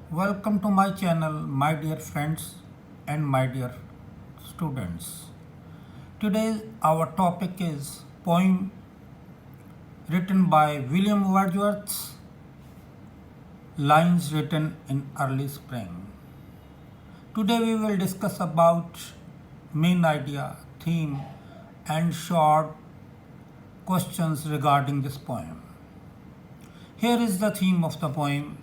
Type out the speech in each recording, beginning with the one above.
Welcome to my channel, my dear friends and my dear students. Today our topic is poem written by William Wordsworth, lines written in early spring. Today we will discuss about main idea, theme and short questions regarding this poem. Here is the theme of the poem.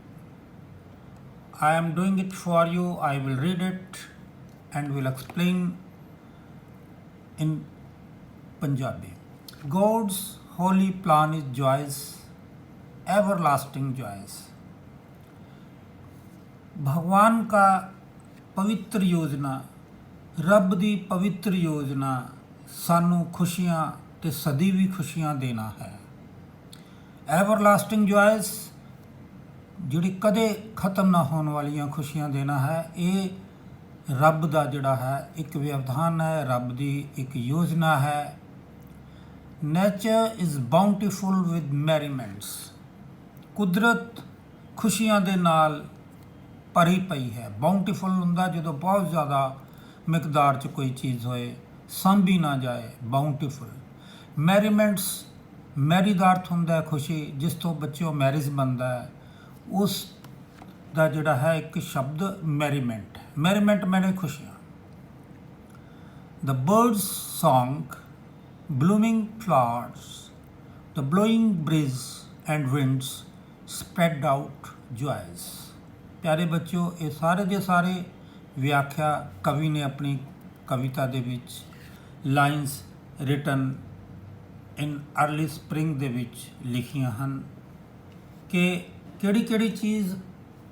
I am doing it for you. I will read it and will explain in Punjabi. God's holy plan is joys, everlasting joys. भगवान का पवित्र योजना, रब दी पवित्र योजना सानू खुशियां ते सਦੀवी खुशियां देना है। एवरलास्टिंग जॉयस ਜਿਹੜੀ ਕਦੇ ਖਤਮ ਨਾ ਹੋਣ ਵਾਲੀਆਂ ਖੁਸ਼ੀਆਂ ਦੇਣਾ ਹੈ। ਇਹ ਰੱਬ ਦਾ ਜਿਹੜਾ ਹੈ ਇੱਕ ਵਿਵਧਾਨ ਹੈ, ਰੱਬ ਦੀ ਇੱਕ ਯੋਜਨਾ ਹੈ। ਨੇਚਰ ਇਜ਼ ਬਾਉਂਟੀਫੁਲ ਵਿਦ ਮੈਰੀਮੈਂਟਸ, ਕੁਦਰਤ ਖੁਸ਼ੀਆਂ ਦੇ ਨਾਲ ਭਰੀ ਪਈ ਹੈ। ਬਾਉਂਟੀਫੁਲ ਹੁੰਦਾ ਜਦੋਂ ਬਹੁਤ ਜ਼ਿਆਦਾ ਮਿਕਦਾਰ 'ਚ ਕੋਈ ਚੀਜ਼ ਹੋਏ, ਸਾਂਭੀ ਨਾ ਜਾਏ, ਬਾਉਂਟੀਫੁਲ। ਮੈਰੀਮੈਂਟਸ, ਮੈਰੀ ਦਾ ਅਰਥ ਹੁੰਦਾ ਹੈ ਖੁਸ਼ੀ, ਜਿਸ ਤੋਂ ਬੱਚਿਓ ਮੈਰਿਜ ਬਣਦਾ ਹੈ, ਉਸ ਦਾ ਜਿਹੜਾ ਹੈ ਇੱਕ ਸ਼ਬਦ ਮੈਰੀਮੈਂਟ ਹੈ। ਮੈਰੀਮੈਂਟ ਮੈਨੇ ਖੁਸ਼ੀਆਂ। The birds song, blooming flowers, the blowing breeze and winds spread out joys. ਪਿਆਰੇ ਬੱਚਿਓ, ਇਹ ਸਾਰੇ ਦੇ ਸਾਰੇ ਵਿਆਖਿਆ ਕਵੀ ਨੇ ਆਪਣੀ ਕਵਿਤਾ ਦੇ ਵਿੱਚ ਲਾਈਨਸ ਰਿਟਨ ਇਨ ਅਰਲੀ ਸਪਰਿੰਗ ਦੇ ਵਿੱਚ ਲਿਖੀਆਂ ਹਨ ਕਿ ਕਿਹੜੀ ਚੀਜ਼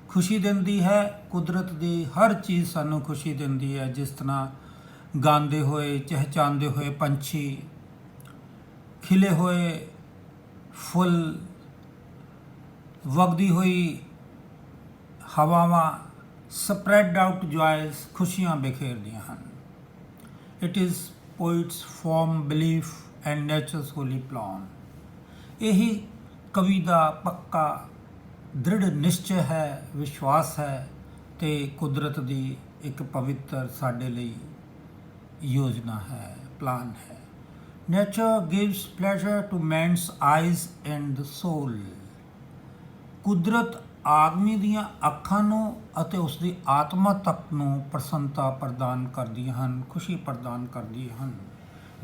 ਖੁਸ਼ੀ ਦਿੰਦੀ ਹੈ। ਕੁਦਰਤ ਦੀ ਹਰ ਚੀਜ਼ ਸਾਨੂੰ ਖੁਸ਼ੀ ਦਿੰਦੀ ਹੈ, ਜਿਸ ਤਰ੍ਹਾਂ ਗਾਉਂਦੇ ਹੋਏ, ਚਹਿਚਹਾਉਂਦੇ ਹੋਏ ਪੰਛੀ, ਖਿਲੇ ਹੋਏ ਫੁੱਲ, ਵਗਦੀ ਹੋਈ ਹਵਾਵਾਂ, ਸਪਰੈਡ ਆਊਟ ਜੋਇਸ, ਖੁਸ਼ੀਆਂ ਬਿਖੇਰਦੀਆਂ ਹਨ। It is poet's firm belief and nature's holy plan. ਇਹੀ ਕਵੀ ਦਾ ਪੱਕਾ ਦ੍ਰਿੜ ਨਿਸ਼ਚੈ ਹੈ, ਵਿਸ਼ਵਾਸ ਹੈ ਤੇ ਕੁਦਰਤ ਦੀ ਇੱਕ ਪਵਿੱਤਰ ਸਾਡੇ ਲਈ ਯੋਜਨਾ ਹੈ, ਪਲਾਨ ਹੈ। Nature gives pleasure to man's eyes and the soul. ਕੁਦਰਤ ਆਦਮੀ ਦੀਆਂ ਅੱਖਾਂ ਨੂੰ ਅਤੇ ਉਸ ਦੀ ਆਤਮਾ ਤੱਕ ਨੂੰ ਪ੍ਰਸੰਨਤਾ ਪ੍ਰਦਾਨ ਕਰਦੀਆਂ ਹਨ, ਖੁਸ਼ੀ ਪ੍ਰਦਾਨ ਕਰਦੀਆਂ ਹਨ।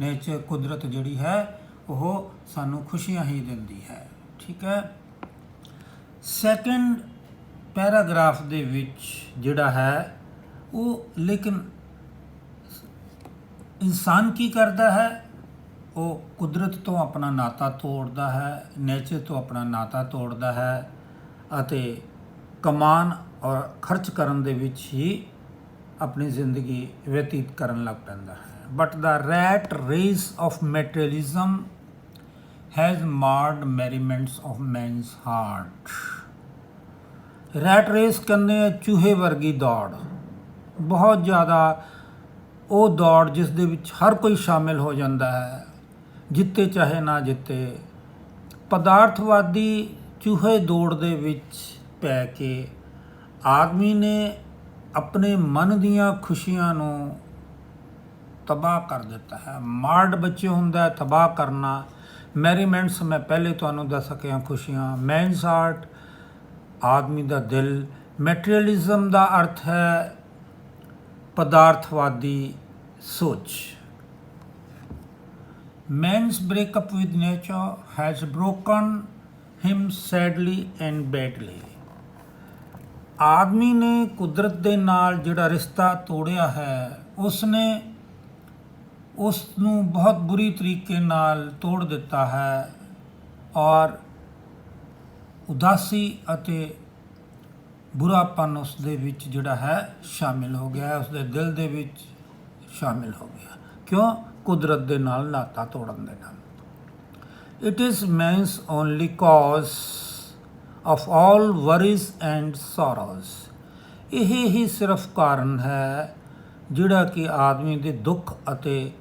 ਨੇਚਰ, ਕੁਦਰਤ ਜਿਹੜੀ ਹੈ ਉਹ ਸਾਨੂੰ ਖੁਸ਼ੀਆਂ ਹੀ ਦਿੰਦੀ ਹੈ। ਠੀਕ ਹੈ। ਸੈਕਿੰਡ ਪੈਰਾਗ੍ਰਾਫ ਦੇ ਵਿੱਚ ਜਿਹੜਾ ਹੈ ਉਹ ਲੇਕਿਨ ਇਨਸਾਨ ਕੀ ਕਰਦਾ ਹੈ, ਉਹ ਕੁਦਰਤ ਤੋਂ ਆਪਣਾ ਨਾਤਾ ਤੋੜਦਾ ਹੈ, ਨੇਚਰ ਤੋਂ ਆਪਣਾ ਨਾਤਾ ਤੋੜਦਾ ਹੈ ਅਤੇ ਕਮਾਨ ਔਰ ਖਰਚ ਕਰਨ ਦੇ ਵਿੱਚ ਹੀ ਆਪਣੀ ਜ਼ਿੰਦਗੀ ਬਤੀਤ ਕਰਨ ਲੱਗ ਪੈਂਦਾ ਹੈ। But the rat race of materialism has marred merriments of man's heart। Rat race ਕਹਿੰਦੇ ਆ ਚੂਹੇ ਵਰਗੀ ਦੌੜ, ਬਹੁਤ ਜ਼ਿਆਦਾ ਉਹ ਦੌੜ ਜਿਸ ਦੇ ਵਿੱਚ ਹਰ ਕੋਈ ਸ਼ਾਮਿਲ ਹੋ ਜਾਂਦਾ ਹੈ, ਜਿੱਤੇ ਚਾਹੇ ਨਾ ਜਿੱਤੇ। ਪਦਾਰਥਵਾਦੀ ਚੂਹੇ ਦੌੜ ਦੇ ਵਿੱਚ ਪੈ ਕੇ ਆਦਮੀ ਨੇ ਆਪਣੇ ਮਨ ਦੀਆਂ ਖੁਸ਼ੀਆਂ ਨੂੰ ਤਬਾਹ ਕਰ ਦਿੱਤਾ ਹੈ। ਮਾਰਡ ਬੱਚੇ ਹੁੰਦਾ ਹੈ ਤਬਾਹ ਕਰਨਾ। ਮੈਰੀਮੈਂਟਸ ਮੈਂ ਪਹਿਲੇ ਤੁਹਾਨੂੰ ਦੱਸ ਸਕਿਆ, ਖੁਸ਼ੀਆਂ। ਮੈਨਸ ਹਾਰਟ, ਆਦਮੀ ਦਾ ਦਿਲ। ਮੈਟੀਰੀਅਲਿਜ਼ਮ ਦਾ ਅਰਥ ਹੈ ਪਦਾਰਥਵਾਦੀ ਸੋਚ। Man's breakup with nature has broken him sadly and badly. ਆਦਮੀ ਨੇ ਕੁਦਰਤ ਦੇ ਨਾਲ ਜਿਹੜਾ ਰਿਸ਼ਤਾ ਤੋੜਿਆ ਹੈ, ਉਸਨੇ ਉਸ ਨੂੰ ਬਹੁਤ ਬੁਰੀ ਤਰੀਕੇ ਨਾਲ ਤੋੜ ਦਿੱਤਾ ਹੈ ਔਰ ਉਦਾਸੀ ਅਤੇ ਬੁਰਾਪਨ ਉਸ ਦੇ ਵਿੱਚ ਜਿਹੜਾ ਹੈ ਸ਼ਾਮਿਲ ਹੋ ਗਿਆ ਹੈ, ਉਸਦੇ ਦਿਲ ਦੇ ਵਿੱਚ ਸ਼ਾਮਿਲ ਹੋ ਗਿਆ। ਕਿਉਂ? ਕੁਦਰਤ ਦੇ ਨਾਲ ਨਾਤਾ ਤੋੜਨ ਦੇ ਨਾਲ। It is man's only cause of all worries and sorrows. ਇਹ ਹੀ ਸਿਰਫ ਕਾਰਨ ਹੈ ਜਿਹੜਾ ਕਿ ਆਦਮੀ ਦੇ ਦੁੱਖ ਅਤੇ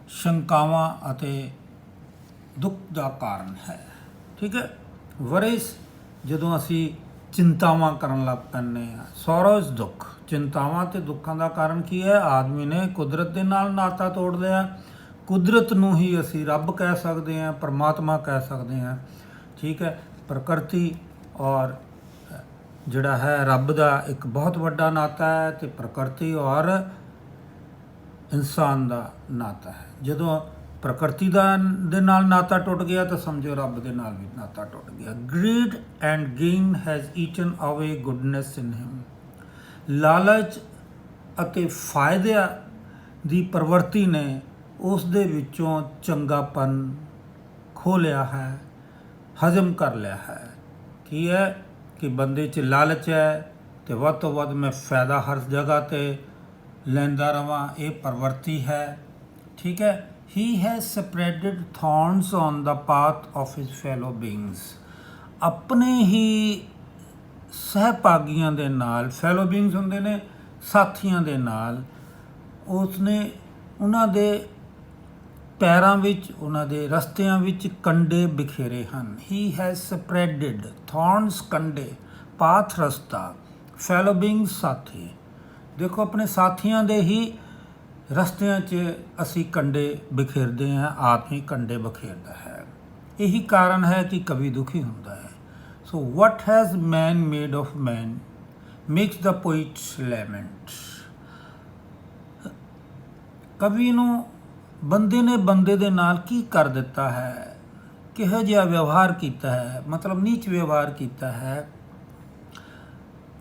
ਸ਼ੰਕਾਵਾਂ ਅਤੇ ਦੁੱਖ ਦਾ ਕਾਰਨ ਹੈ। ਠੀਕ ਹੈ। ਵਰਿਸ ਜਦੋਂ ਅਸੀਂ ਚਿੰਤਾਵਾਂ ਕਰਨ ਲੱਗ ਪੈਂਦੇ ਆ। ਸੋਰੋਜ਼ ਦੁੱਖ, ਚਿੰਤਾਵਾਂ ਤੇ ਦੁੱਖਾਂ ਦਾ ਕਾਰਨ ਕੀ ਹੈ? ਆਦਮੀ ਨੇ ਕੁਦਰਤ ਦੇ ਨਾਲ ਨਾਤਾ ਤੋੜ ਲਿਆ। ਕੁਦਰਤ ਨੂੰ ਹੀ ਅਸੀਂ ਰੱਬ ਕਹਿ ਸਕਦੇ ਹਾਂ, ਪਰਮਾਤਮਾ ਕਹਿ ਸਕਦੇ ਹਾਂ, ਠੀਕ ਹੈ। ਪ੍ਰਕਿਰਤੀ ਔਰ ਜਿਹੜਾ ਹੈ ਰੱਬ ਦਾ ਇੱਕ ਬਹੁਤ ਵੱਡਾ ਨਾਤਾ ਹੈ, ਤੇ ਪ੍ਰਕਿਰਤੀ ਔਰ ਇਨਸਾਨ ਦਾ ਨਾਤਾ ਹੈ। ਜਦੋਂ ਪ੍ਰਕਿਰਤੀ ਦੇ ਨਾਲ ਨਾਤਾ ਟੁੱਟ ਗਿਆ ਤਾਂ ਸਮਝੋ ਰੱਬ ਦੇ ਨਾਲ ਵੀ ਨਾਤਾ ਟੁੱਟ ਗਿਆ। Greed and gain has eaten ਅਵੇ ਗੁੱਡਨੈਸ ਇਨ ਹਿਮ। ਲਾਲਚ ਅਤੇ ਫਾਇਦਿਆਂ ਦੀ ਪ੍ਰਵਰਤੀ ਨੇ ਉਸ ਦੇ ਵਿੱਚੋਂ ਚੰਗਾਪਨ ਖੋਹ ਲਿਆ ਹੈ, ਹਜ਼ਮ ਕਰ ਲਿਆ ਹੈ। ਕੀ ਹੈ ਕਿ ਬੰਦੇ 'ਚ ਲਾਲਚ ਹੈ ਤੇ ਵੱਧ ਤੋਂ ਵੱਧ ਮੈਂ ਫਾਇਦਾ ਹਰ ਜਗ੍ਹਾ 'ਤੇ ਲੈਂਦਾ ਰਵਾਂ, ਇਹ ਪ੍ਰਵਰਤੀ ਹੈ, ਠੀਕ ਹੈ। He has spreaded thorns on the path of his fellow beings। ਆਪਣੇ ਹੀ ਸਹਿਭਾਗੀਆਂ ਦੇ ਨਾਲ, ਫੈਲੋ ਬੀਇੰਗਸ ਹੁੰਦੇ ਨੇ ਸਾਥੀਆਂ ਦੇ ਨਾਲ, ਉਸਨੇ ਉਹਨਾਂ ਦੇ ਪੈਰਾਂ ਵਿੱਚ, ਉਹਨਾਂ ਦੇ ਰਸਤਿਆਂ ਵਿੱਚ ਕੰਡੇ ਬਿਖੇਰੇ ਹਨ। He has spreaded thorns, ਕੰਡੇ, ਪਾਥ ਰਸਤਾ, ਫੈਲੋ ਬੀਇੰਗਸ ਸਾਥੀ। ਦੇਖੋ ਆਪਣੇ ਸਾਥੀਆਂ ਦੇ ਹੀ ਰਸਤਿਆਂ 'ਚ ਅਸੀਂ ਕੰਡੇ ਬਿਖੇਰਦੇ ਹਾਂ, ਆਦਮੀ ਕੰਡੇ ਬਿਖੇਰਦਾ ਹੈ। ਇਹੀ ਕਾਰਨ ਹੈ ਕਿ ਕਵੀ ਦੁਖੀ ਹੁੰਦਾ ਹੈ। So what has man made of man makes the poet lament. ਕਵੀ ਨੂੰ ਬੰਦੇ ਨੇ ਬੰਦੇ ਦੇ ਨਾਲ ਕੀ ਕਰ ਦਿੱਤਾ ਹੈ, ਕਿਹੋ ਜਿਹਾ ਵਿਵਹਾਰ ਕੀਤਾ ਹੈ, ਮਤਲਬ ਨੀਚ ਵਿਵਹਾਰ ਕੀਤਾ ਹੈ,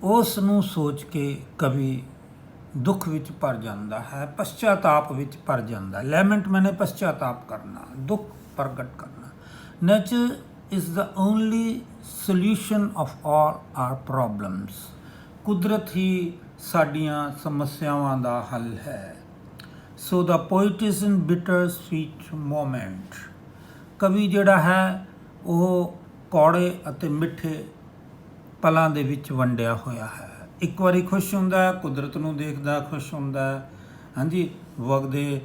ਉਸ ਨੂੰ ਸੋਚ ਕੇ ਕਵੀ ਦੁੱਖ ਵਿੱਚ ਭਰ ਜਾਂਦਾ ਹੈ, ਪਛਤਾਪ ਵਿੱਚ ਭਰ ਜਾਂਦਾ। ਲੈਮੈਂਟ ਮੈਨੇ ਪਛਤਾਪ ਕਰਨਾ, ਦੁੱਖ ਪ੍ਰਗਟ ਕਰਨਾ। Nature is the only solution of all our problems. ਕੁਦਰਤ ਹੀ ਸਾਡੀਆਂ ਸਮੱਸਿਆਵਾਂ ਦਾ ਹੱਲ ਹੈ। So the poet is in bitter sweet moment. ਕਵੀ ਜਿਹੜਾ ਹੈ ਉਹ ਕੌੜੇ ਅਤੇ ਮਿੱਠੇ ਪਲਾਂ ਦੇ ਵਿੱਚ ਵੰਡਿਆ ਹੋਇਆ ਹੈ। ਇੱਕ ਵਾਰੀ ਖੁਸ਼ ਹੁੰਦਾ, ਕੁਦਰਤ ਨੂੰ ਦੇਖਦਾ ਖੁਸ਼ ਹੁੰਦਾ, ਹਾਂਜੀ, ਵਗਦੇ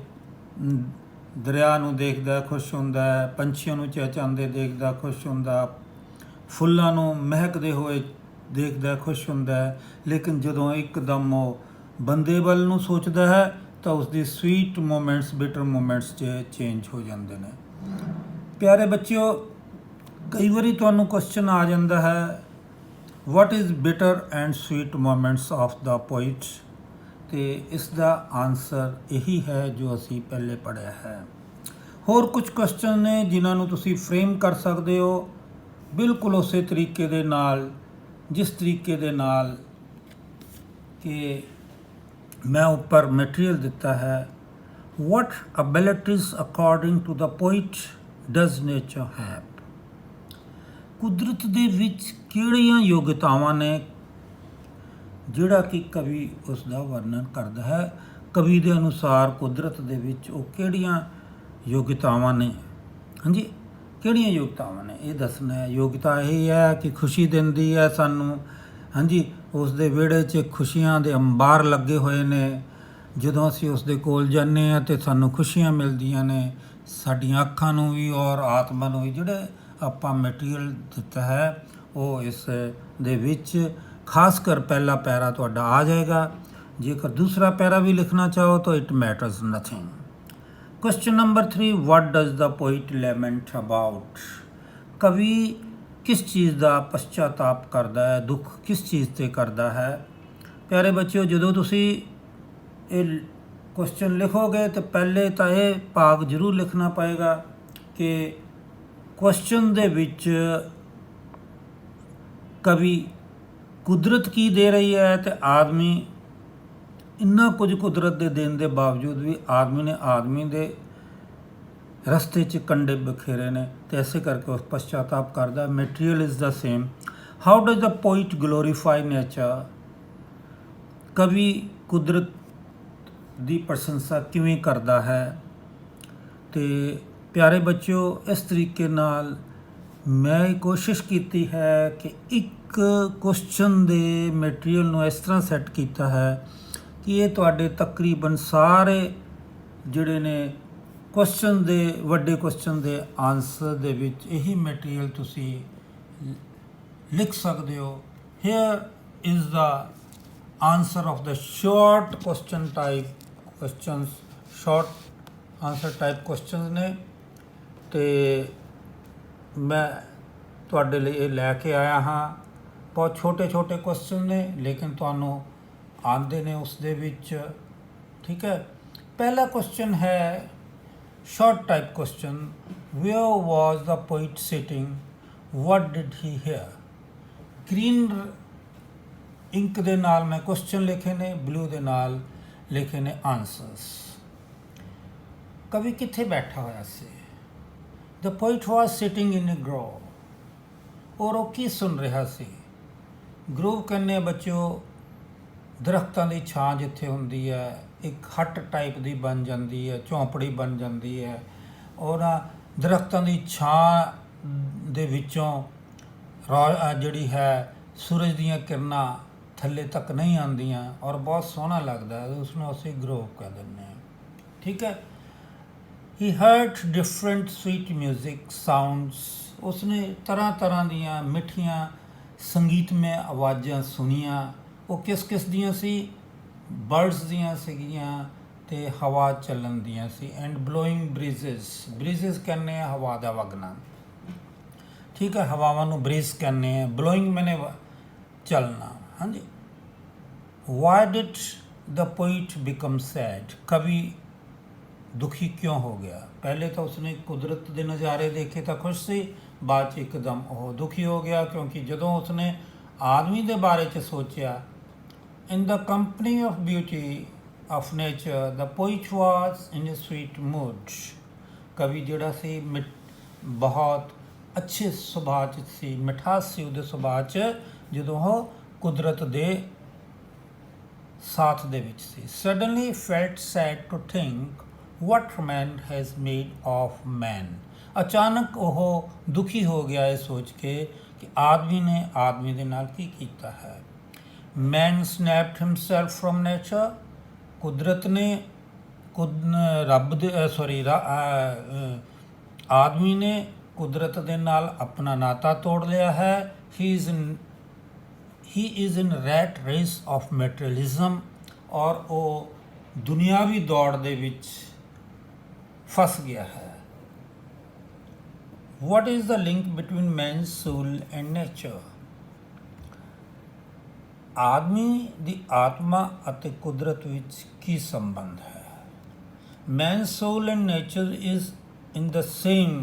ਦਰਿਆ ਨੂੰ ਦੇਖਦਾ ਖੁਸ਼ ਹੁੰਦਾ, ਪੰਛੀਆਂ ਨੂੰ ਚਹਿਚਹਾਉਂਦੇ ਦੇਖਦਾ ਖੁਸ਼ ਹੁੰਦਾ, ਫੁੱਲਾਂ ਨੂੰ ਮਹਿਕਦੇ ਹੋਏ ਦੇਖਦਾ ਖੁਸ਼ ਹੁੰਦਾ। ਲੇਕਿਨ ਜਦੋਂ ਇੱਕਦਮ ਉਹ ਬੰਦੇ ਵੱਲ ਨੂੰ ਸੋਚਦਾ ਹੈ ਤਾਂ ਉਸਦੀ ਸਵੀਟ ਮੂਮੈਂਟਸ ਬਿਟਰ ਮੂਮੈਂਟਸ 'ਚ ਚੇਂਜ ਹੋ ਜਾਂਦੇ ਨੇ। ਪਿਆਰੇ ਬੱਚਿਓ, ਕਈ ਵਾਰੀ ਤੁਹਾਨੂੰ ਕੁਐਸਚਨ ਆ ਜਾਂਦਾ ਹੈ what is bitter and sweet moments of the poet, ਤੇ ਇਸ ਦਾ ਆਨਸਰ ਇਹੀ ਹੈ ਜੋ ਅਸੀਂ ਪਹਿਲੇ ਪੜ੍ਹਿਆ ਹੈ। ਹੋਰ ਕੁਝ ਕੁਐਸਚਨ ਨੇ ਜਿਨ੍ਹਾਂ ਨੂੰ ਤੁਸੀਂ ਫਰੇਮ ਕਰ ਸਕਦੇ ਹੋ ਬਿਲਕੁਲ ਉਸੇ ਤਰੀਕੇ ਦੇ ਨਾਲ, ਜਿਸ ਤਰੀਕੇ ਦੇ ਨਾਲ ਕਿ ਮੈਂ ਉੱਪਰ ਮਟੀਰੀਅਲ ਦਿੱਤਾ ਹੈ। what abilities according to the poet does nature have? ਕੁਦਰਤ ਦੇ ਵਿੱਚ ਕਿਹੜੀਆਂ ਯੋਗਤਾਵਾਂ ਨੇ ਜਿਹੜਾ ਕਿ ਕਵੀ ਉਸ ਦਾ ਵਰਣਨ ਕਰਦਾ ਹੈ। ਕਵੀ ਦੇ ਅਨੁਸਾਰ ਕੁਦਰਤ ਦੇ ਵਿੱਚ ਉਹ ਕਿਹੜੀਆਂ ਯੋਗਤਾਵਾਂ ਨੇ, ਹਾਂਜੀ, ਕਿਹੜੀਆਂ ਯੋਗਤਾਵਾਂ ਨੇ ਇਹ ਦੱਸਣਾ ਹੈ। ਯੋਗਤਾ ਇਹ ਹੈ ਕਿ ਖੁਸ਼ੀ ਦਿੰਦੀ ਹੈ ਸਾਨੂੰ, ਹਾਂਜੀ, ਉਸ ਦੇ ਵਿਹੜੇ 'ਚ ਖੁਸ਼ੀਆਂ ਦੇ ਅੰਬਾਰ ਲੱਗੇ ਹੋਏ ਨੇ। ਜਦੋਂ ਅਸੀਂ ਉਸ ਦੇ ਕੋਲ ਜਾਂਦੇ ਹਾਂ ਤਾਂ ਸਾਨੂੰ ਖੁਸ਼ੀਆਂ ਮਿਲਦੀਆਂ ਨੇ, ਸਾਡੀਆਂ ਅੱਖਾਂ ਨੂੰ ਵੀ ਔਰ ਆਤਮਾ ਨੂੰ ਵੀ। ਜਿਹੜੇ ਆਪਾਂ ਮਟੀਰੀਅਲ ਦਿੱਤਾ ਹੈ ਉਹ ਇਸ ਦੇ ਵਿੱਚ ਖਾਸ ਕਰ ਪਹਿਲਾ ਪੈਰਾ ਤੁਹਾਡਾ ਆ ਜਾਏਗਾ। ਜੇਕਰ ਦੂਸਰਾ ਪੈਰਾ ਵੀ ਲਿਖਣਾ ਚਾਹੋ ਤਾਂ it matters nothing. Question number 3, what does the poet lament about? ਕਵੀ ਕਿਸ ਚੀਜ਼ ਦਾ ਪਛਤਾਪ ਕਰਦਾ ਹੈ, ਦੁੱਖ ਕਿਸ ਚੀਜ਼ 'ਤੇ ਕਰਦਾ ਹੈ? ਪਿਆਰੇ ਬੱਚਿਓ, ਜਦੋਂ ਤੁਸੀਂ ਇਹ ਕੁਐਸਚਨ ਲਿਖੋਗੇ ਤਾਂ ਪਹਿਲੇ ਤਾਂ ਇਹ ਭਾਗ ਜ਼ਰੂਰ ਲਿਖਣਾ ਪਏਗਾ ਕਿ ਕੁਐਸਚਨ ਦੇ ਵਿੱਚ ਕਵੀ ਕੁਦਰਤ ਕੀ ਦੇ ਰਹੀ ਹੈ ਤੇ ਆਦਮੀ ਇੰਨਾ ਕੁਝ ਕੁਦਰਤ ਦੇ ਦੇਣ ਦੇ ਬਾਵਜੂਦ ਵੀ ਆਦਮੀ ਨੇ ਆਦਮੀ ਦੇ ਰਸਤੇ 'ਚ ਕੰਡੇ ਬਖੇਰੇ ਨੇ, ਤੇ ਐਸੇ ਕਰਕੇ ਉਹ ਪਛਤਾਪ ਕਰਦਾ। Material is the same. How does the poet glorify nature? ਕਵੀ ਕੁਦਰਤ ਦੀ ਪ੍ਰਸ਼ੰਸਾ ਕਿਵੇਂ ਕਰਦਾ ਹੈ? ਤੇ ਪਿਆਰੇ ਬੱਚਿਓ, ਇਸ ਤਰੀਕੇ ਨਾਲ ਮੈਂ ਕੋਸ਼ਿਸ਼ ਕੀਤੀ ਹੈ ਕਿ ਇੱਕ ਕੁਐਸਚਨ ਦੇ ਮਟੀਰੀਅਲ ਨੂੰ ਇਸ ਤਰ੍ਹਾਂ ਸੈੱਟ ਕੀਤਾ ਹੈ ਕਿ ਇਹ ਤੁਹਾਡੇ ਤਕਰੀਬਨ ਸਾਰੇ ਜਿਹੜੇ ਨੇ ਕੁਐਸਚਨ ਦੇ, ਵੱਡੇ ਕੁਐਸਚਨ ਦੇ ਆਨਸਰ ਦੇ ਵਿੱਚ ਇਹੀ ਮਟੀਰੀਅਲ ਤੁਸੀਂ ਲਿਖ ਸਕਦੇ ਹੋ। Here is the answer of the short question type questions, short answer type questions ਨੇ, ਤੇ ਮੈਂ ਤੁਹਾਡੇ ਲਈ ਇਹ ਲੈ ਕੇ ਆਇਆ ਹਾਂ। ਬਹੁਤ ਛੋਟੇ ਛੋਟੇ ਕੁਐਸਚਨ ਨੇ ਲੇਕਿਨ ਤੁਹਾਨੂੰ ਆਉਂਦੇ ਨੇ ਉਸ ਦੇ ਵਿੱਚ, ਠੀਕ ਹੈ। ਪਹਿਲਾ ਕੁਐਸਚਨ ਹੈ short type question, where was the poet sitting, what did he hear. Green ink ਦੇ ਨਾਲ ਮੈਂ ਕੁਐਸਚਨ ਲਿਖੇ ਨੇ, ਬਲੂ ਦੇ ਨਾਲ ਲਿਖੇ ਨੇ ਆਨਸਰਸ। ਕਵੀ ਕਿੱਥੇ ਬੈਠਾ ਹੋਇਆ ਸੀ? The poet was sitting in a grove. ਔਰ ਉਹ ਕੀ ਸੁਣ ਰਿਹਾ ਸੀ? ਗਰੋਵ ਕਹਿੰਦੇ ਬੱਚਿਓ ਦਰਖਤਾਂ ਦੀ ਛਾਂ ਜਿੱਥੇ ਹੁੰਦੀ ਹੈ, ਇੱਕ ਹੱਟ ਟਾਈਪ ਦੀ ਬਣ ਜਾਂਦੀ ਹੈ, ਝੌਂਪੜੀ ਬਣ ਜਾਂਦੀ ਹੈ, ਔਰ ਦਰਖਤਾਂ ਦੀ ਛਾਂ ਦੇ ਵਿੱਚੋਂ ਜਿਹੜੀ ਹੈ ਸੂਰਜ ਦੀਆਂ ਕਿਰਨਾਂ ਥੱਲੇ ਤੱਕ ਨਹੀਂ ਆਉਂਦੀਆਂ ਔਰ ਬਹੁਤ ਸੋਹਣਾ ਲੱਗਦਾ ਹੈ, ਉਸ ਨੂੰ ਅਸੀਂ ਗਰੋਵ ਕਹਿ ਦਿੰਦੇ ਹਾਂ, ਠੀਕ ਹੈ। He heard different sweet music sounds. ਉਸਨੇ ਤਰ੍ਹਾਂ ਤਰ੍ਹਾਂ ਦੀਆਂ ਮਿੱਠੀਆਂ ਸੰਗੀਤਮਈ ਆਵਾਜ਼ਾਂ ਸੁਣੀਆਂ। ਉਹ ਕਿਸ ਕਿਸ ਦੀਆਂ ਸੀ? ਬਰਡਸ ਦੀਆਂ ਸੀਗੀਆਂ ਅਤੇ ਹਵਾ ਚੱਲਣ ਦੀਆਂ ਸੀ। ਐਂਡ ਬਲੋਇੰਗ ਬਰੀਜ਼ਸ, ਬਰੀਜ਼ਸ ਕਹਿੰਦੇ ਆ ਹਵਾ ਦਾ ਵਗਣਾ, ਠੀਕ ਹੈ, ਹਵਾਵਾਂ ਨੂੰ ਬਰੀਜ਼ ਕਹਿੰਦੇ ਆ। ਬਲੋਇੰਗ ਮੈਨੇ ਚੱਲਣਾ, ਹਾਂਜੀ। Why did the poet become sad, ਕਵੀ ਦੁਖੀ ਕਿਉਂ ਹੋ ਗਿਆ? ਪਹਿਲੇ ਤਾਂ ਉਸਨੇ ਕੁਦਰਤ ਦੇ ਨਜ਼ਾਰੇ ਦੇਖੇ ਤਾਂ ਖੁਸ਼ ਸੀ, ਬਾਅਦ 'ਚ ਇੱਕਦਮ ਉਹ ਦੁਖੀ ਹੋ ਗਿਆ ਕਿਉਂਕਿ ਜਦੋਂ ਉਸਨੇ ਆਦਮੀ ਦੇ ਬਾਰੇ 'ਚ ਸੋਚਿਆ। In the company of beauty of nature the poet was in a sweet mood. ਕਵੀ ਜਿਹੜਾ ਸੀ ਬਹੁਤ ਅੱਛੇ ਸੁਭਾਅ 'ਚ ਸੀ, ਮਿਠਾਸ ਸੀ ਉਹਦੇ ਸੁਭਾਅ 'ਚ ਜਦੋਂ ਉਹ ਕੁਦਰਤ ਦੇ ਸਾਥ ਦੇ ਵਿੱਚ ਸੀ। Suddenly felt sad to think what man has made of man। ਅਚਾਨਕ ਉਹ ਦੁਖੀ ਹੋ ਗਿਆ ਇਹ ਸੋਚ ਕੇ ਕਿ ਆਦਮੀ ਨੇ ਆਦਮੀ ਦੇ ਨਾਲ ਕੀ ਕੀਤਾ ਹੈ। man snapped himself from nature। ਕੁਦਰਤ ਨੇ ਆਦਮੀ ਨੇ ਕੁਦਰਤ ਦੇ ਨਾਲ ਆਪਣਾ ਨਾਤਾ ਤੋੜ ਲਿਆ ਹੈ। he is in rat race of materialism। ਔਰ ਉਹ ਦੁਨਿਆਵੀ ਦੌੜ ਦੇ ਵਿੱਚ ਫਸ ਗਿਆ ਹੈ। What is the link between man's soul and nature? ਆਦਮੀ ਦੀ ਆਤਮਾ ਅਤੇ ਕੁਦਰਤ ਵਿੱਚ ਕੀ ਸੰਬੰਧ ਹੈ? Man's soul and nature is in the same।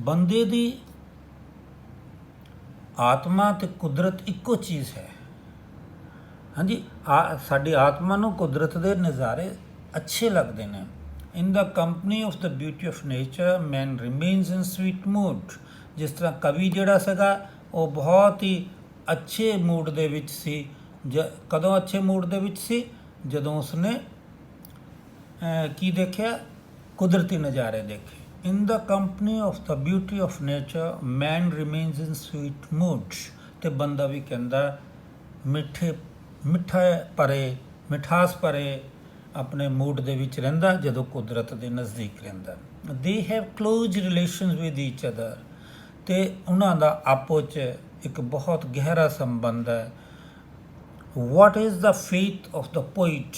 ਬੰਦੇ ਦੀ ਆਤਮਾ ਅਤੇ ਕੁਦਰਤ ਇੱਕੋ ਚੀਜ਼ ਹੈ, ਹਾਂਜੀ। ਸਾਡੀ ਆਤਮਾ ਨੂੰ ਕੁਦਰਤ ਦੇ ਨਜ਼ਾਰੇ ਅੱਛੇ ਲੱਗਦੇ ਨੇ। In the company of the beauty of nature man remains in sweet mood. ਜਿਸ ਤਰ੍ਹਾਂ ਕਵੀ ਜਿਹੜਾ ਸੀਗਾ ਉਹ ਬਹੁਤ ਹੀ ਅੱਛੇ ਮੂਡ ਦੇ ਵਿੱਚ ਸੀ। ਕਦੋਂ ਅੱਛੇ ਮੂਡ ਦੇ ਵਿੱਚ ਸੀ? ਜਦੋਂ ਉਸਨੇ ਕੀ ਦੇਖਿਆ? ਕੁਦਰਤੀ ਨਜ਼ਾਰੇ ਦੇਖੇ। In the company of the beauty of nature man remains in sweet mood. ਅਤੇ ਬੰਦਾ ਵੀ ਕਹਿੰਦਾ ਮਿਠਾਸ ਭਰੇ ਆਪਣੇ ਮੂਡ ਦੇ ਵਿੱਚ ਰਹਿੰਦਾ ਜਦੋਂ ਕੁਦਰਤ ਦੇ ਨਜ਼ਦੀਕ ਰਹਿੰਦਾ। They have close relations with each other. ਅਤੇ ਉਹਨਾਂ ਦਾ ਆਪੋ 'ਚ ਇੱਕ ਬਹੁਤ ਗਹਿਰਾ ਸੰਬੰਧ ਹੈ। What is the faith of the poet?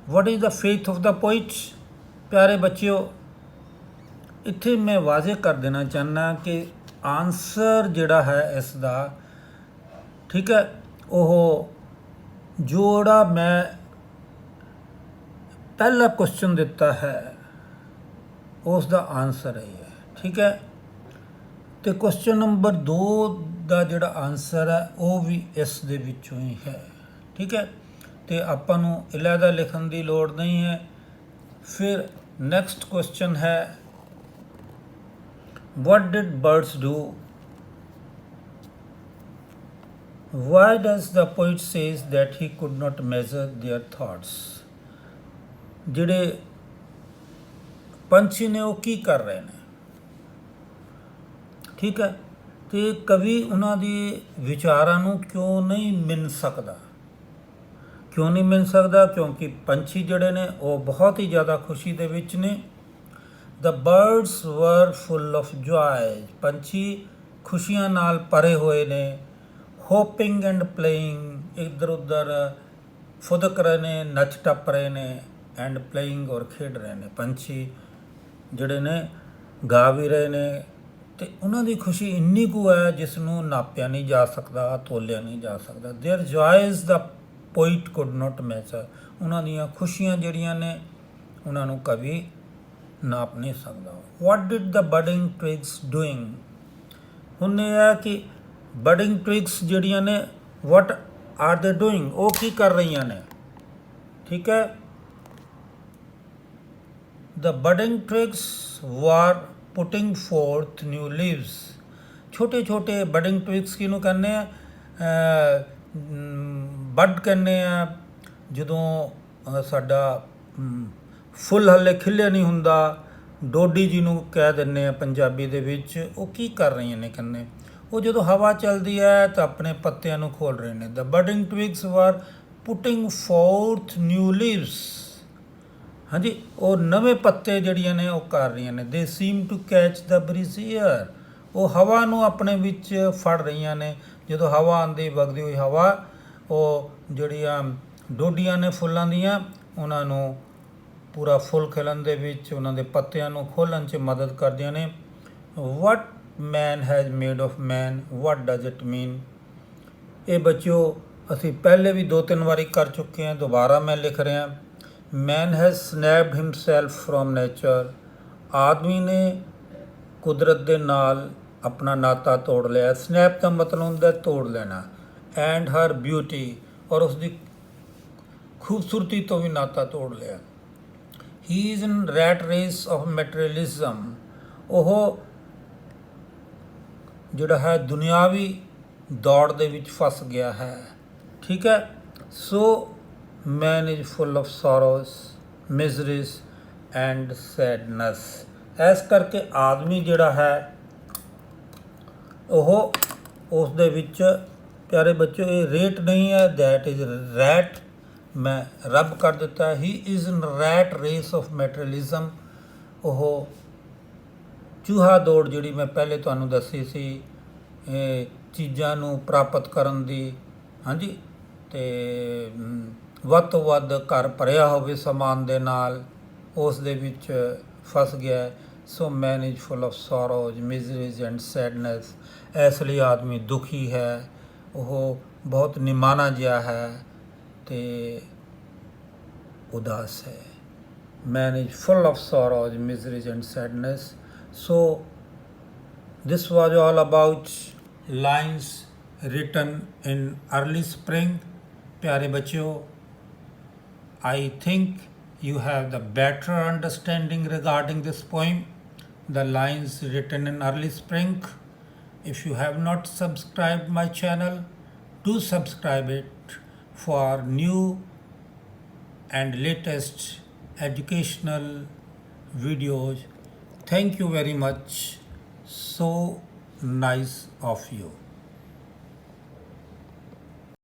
What is the faith of the poet? ਪਿਆਰੇ ਬੱਚਿਓ, ਇੱਥੇ ਮੈਂ ਵਾਜ਼ੇ ਕਰ ਦੇਣਾ ਚਾਹੁੰਦਾ ਕਿ ਆਨਸਰ ਜਿਹੜਾ ਹੈ ਇਸ ਦਾ, ਠੀਕ ਹੈ, ਉਹ ਜਿਹੜਾ ਮੈਂ ਪਹਿਲਾ ਕੁਐਸਚਨ ਦਿੱਤਾ ਹੈ ਉਸ ਦਾ ਆਨਸਰ ਇਹ ਹੈ, ਠੀਕ ਹੈ। ਅਤੇ ਕੁਐਸਚਨ ਨੰਬਰ 2 ਦਾ ਜਿਹੜਾ ਆਨਸਰ ਹੈ ਉਹ ਵੀ ਇਸ ਦੇ ਵਿੱਚੋਂ ਹੀ ਹੈ, ਠੀਕ ਹੈ। ਅਤੇ ਆਪਾਂ ਨੂੰ ਇਲਾਦਾ ਲਿਖਣ ਦੀ ਲੋੜ ਨਹੀਂ ਹੈ। ਫਿਰ ਨੈਕਸਟ ਕੁਐਸਚਨ ਹੈ, what did birds do? Why does the poet says that he could not measure their thoughts? ਜਿਹੜੇ ਪੰਛੀ ਨੇ ਉਹ ਕੀ ਕਰ ਰਹੇ ਨੇ, ਠੀਕ ਹੈ। ਅਤੇ ਕਵੀ ਉਹਨਾਂ ਦੇ ਵਿਚਾਰਾਂ ਨੂੰ ਕਿਉਂ ਨਹੀਂ ਮਿਣ ਸਕਦਾ? ਕਿਉਂ ਨਹੀਂ ਮਿਣ ਸਕਦਾ? ਕਿਉਂਕਿ ਪੰਛੀ ਜਿਹੜੇ ਨੇ ਉਹ ਬਹੁਤ ਹੀ ਜ਼ਿਆਦਾ ਖੁਸ਼ੀ ਦੇ ਵਿੱਚ ਨੇ। The birds were full of joy। ਪੰਛੀ ਖੁਸ਼ੀਆਂ ਨਾਲ ਭਰੇ ਹੋਏ ਨੇ। ਹੋਪਿੰਗ ਐਂਡ ਪਲੇਇੰਗ, ਇੱਧਰ ਉੱਧਰ ਫੁਦਕ ਰਹੇ ਨੇ, ਨੱਚ ਟੱਪ ਰਹੇ ਨੇ। ਐਂਡ ਪਲੇਇੰਗ, ਔਰ ਖੇਡ ਰਹੇ ਨੇ। ਪੰਛੀ ਜਿਹੜੇ ਨੇ ਗਾ ਵੀ ਰਹੇ ਨੇ ਅਤੇ ਉਹਨਾਂ ਦੀ ਖੁਸ਼ੀ ਇੰਨੀ ਕੁ ਹੈ ਜਿਸ ਨੂੰ ਨਾਪਿਆ ਨਹੀਂ ਜਾ ਸਕਦਾ, ਤੋਲਿਆ ਨਹੀਂ ਜਾ ਸਕਦਾ। Their joys the poet could not measure. ਉਹਨਾਂ ਦੀਆਂ ਖੁਸ਼ੀਆਂ ਜਿਹੜੀਆਂ ਨੇ ਉਹਨਾਂ ਨੂੰ ਕਵੀ ਨਾਪ ਨਹੀਂ ਸਕਦਾ। What did the budding twigs doing. ਹੁਣ ਇਹ ਹੈ ਕਿ ਬਡਿੰਗ ਟਵਿਗਸ ਜਿਹੜੀਆਂ ਨੇ ਵਾਟ ਆਰ ਦੇ ਡੂਇੰਗ, ਉਹ ਕੀ ਕਰ ਰਹੀਆਂ ਨੇ। ਠੀਕ ਹੈ। The budding twigs were putting forth new leaves। ਛੋਟੇ ਛੋਟੇ ਬਡਿੰਗ ਟਵਿਗਸ ਕਿਹਨੂੰ ਕਹਿੰਦੇ ਆ, ਬਡ ਕਹਿੰਦੇ ਆ ਜਦੋਂ ਸਾਡਾ ਫੁੱਲ ਹਾਲੇ ਖਿਲਿਆ ਨਹੀਂ ਹੁੰਦਾ। ਡੋਡੀ ਜਿਹਨੂੰ ਕਹਿ ਦਿੰਦੇ ਆ ਪੰਜਾਬੀ ਦੇ ਵਿੱਚ। ਉਹ ਕੀ ਕਰ ਰਹੀਆਂ ਨੇ ਕਹਿੰਦੇ, ਉਹ ਜਦੋਂ ਹਵਾ ਚੱਲਦੀ ਹੈ ਤਾਂ ਆਪਣੇ ਪੱਤਿਆਂ ਨੂੰ ਖੋਲ ਰਹੇ ਨੇ। The budding twigs were putting forth new leaves। ਹਾਂਜੀ, ਉਹ ਨਵੇਂ ਪੱਤੇ ਜਿਹੜੀਆਂ ਨੇ ਉਹ ਕਰ ਰਹੀਆਂ ਨੇ। They seem to catch the breeze air. ਉਹ ਹਵਾ ਨੂੰ ਆਪਣੇ ਵਿੱਚ ਫੜ ਰਹੀਆਂ ਨੇ। ਜਦੋਂ ਹਵਾ ਆਉਂਦੀ ਵਗਦੀ ਹੋਈ ਹਵਾ, ਉਹ ਜਿਹੜੀਆਂ ਡੋਡੀਆਂ ਨੇ ਫੁੱਲਾਂ ਦੀਆਂ, ਉਹਨਾਂ ਨੂੰ ਪੂਰਾ ਫੁੱਲ ਖਿਲਣ ਦੇ ਵਿੱਚ, ਉਹਨਾਂ ਦੇ ਪੱਤਿਆਂ ਨੂੰ ਖੋਲ੍ਹਣ 'ਚ ਮਦਦ ਕਰਦੀਆਂ ਨੇ। What man has made of man, what does it mean. ਇਹ ਬੱਚਿਓ ਅਸੀਂ ਪਹਿਲੇ ਵੀ 2-3 ਵਾਰੀ ਕਰ ਚੁੱਕੇ ਹਾਂ, ਦੁਬਾਰਾ ਮੈਂ ਲਿਖ ਰਿਹਾ। ਮੈਨ ਹੈਜ਼ ਸਨੈਪਡ ਹਿਮਸੈਲਫ ਫਰੋਮ ਨੇਚਰ। ਆਦਮੀ ਨੇ ਕੁਦਰਤ ਦੇ ਨਾਲ ਆਪਣਾ ਨਾਤਾ ਤੋੜ ਲਿਆ। ਸਨੈਪ ਦਾ ਮਤਲਬ ਹੁੰਦਾ ਤੋੜ ਲੈਣਾ। ਐਂਡ ਹਰ ਬਿਊਟੀ, ਔਰ ਉਸਦੀ ਖੂਬਸੂਰਤੀ ਤੋਂ ਵੀ ਨਾਤਾ ਤੋੜ ਲਿਆ। He is in rat race of materialism. ਉਹ ਜਿਹੜਾ ਹੈ ਦੁਨਿਆਵੀ ਦੌੜ ਦੇ ਵਿੱਚ ਫਸ ਗਿਆ ਹੈ। ਠੀਕ ਹੈ। ਸੋ man is full of sorrows, miseries and sadness। ਇਸ ਕਰਕੇ ਆਦਮੀ ਜਿਹੜਾ ਹੈ ਉਹ ਉਸ ਦੇ ਵਿੱਚ, ਪਿਆਰੇ ਬੱਚੋ ਇਹ ਰੇਟ ਨਹੀਂ ਹੈ, ਦੈਟ ਇਜ਼ ਰੈਟ। ਮੈਂ ਰੱਬ ਕਰ ਦਿੱਤਾ। He is in rat race of materialism. ਉਹ ਚੂਹਾ ਦੌੜ ਜਿਹੜੀ ਮੈਂ ਪਹਿਲੇ ਤੁਹਾਨੂੰ ਦੱਸੀ ਸੀ, ਇਹ ਚੀਜ਼ਾਂ ਨੂੰ ਪ੍ਰਾਪਤ ਕਰਨ ਦੀ। ਹਾਂਜੀ, ਅਤੇ ਵੱਧ ਤੋਂ ਵੱਧ ਘਰ ਭਰਿਆ ਹੋਵੇ ਸਮਾਨ ਦੇ ਨਾਲ, ਉਸ ਦੇ ਵਿੱਚ ਫਸ ਗਿਆ। So man is full of sorrows, miseries and sadness. ਇਸ ਲਈ ਆਦਮੀ ਦੁਖੀ ਹੈ, ਉਹ ਬਹੁਤ ਨਿਮਾਣਾ ਜਿਹਾ ਹੈ ਅਤੇ ਉਦਾਸ ਹੈ। Man is full of sorrows, miseries and sadness. So this was all about lines written in early spring। प्यारे बच्चों, I think you have the better understanding regarding this poem, the lines written in early spring। If you have not subscribed my channel, do subscribe it for new and latest educational videos। Thank you very much। So nice of you।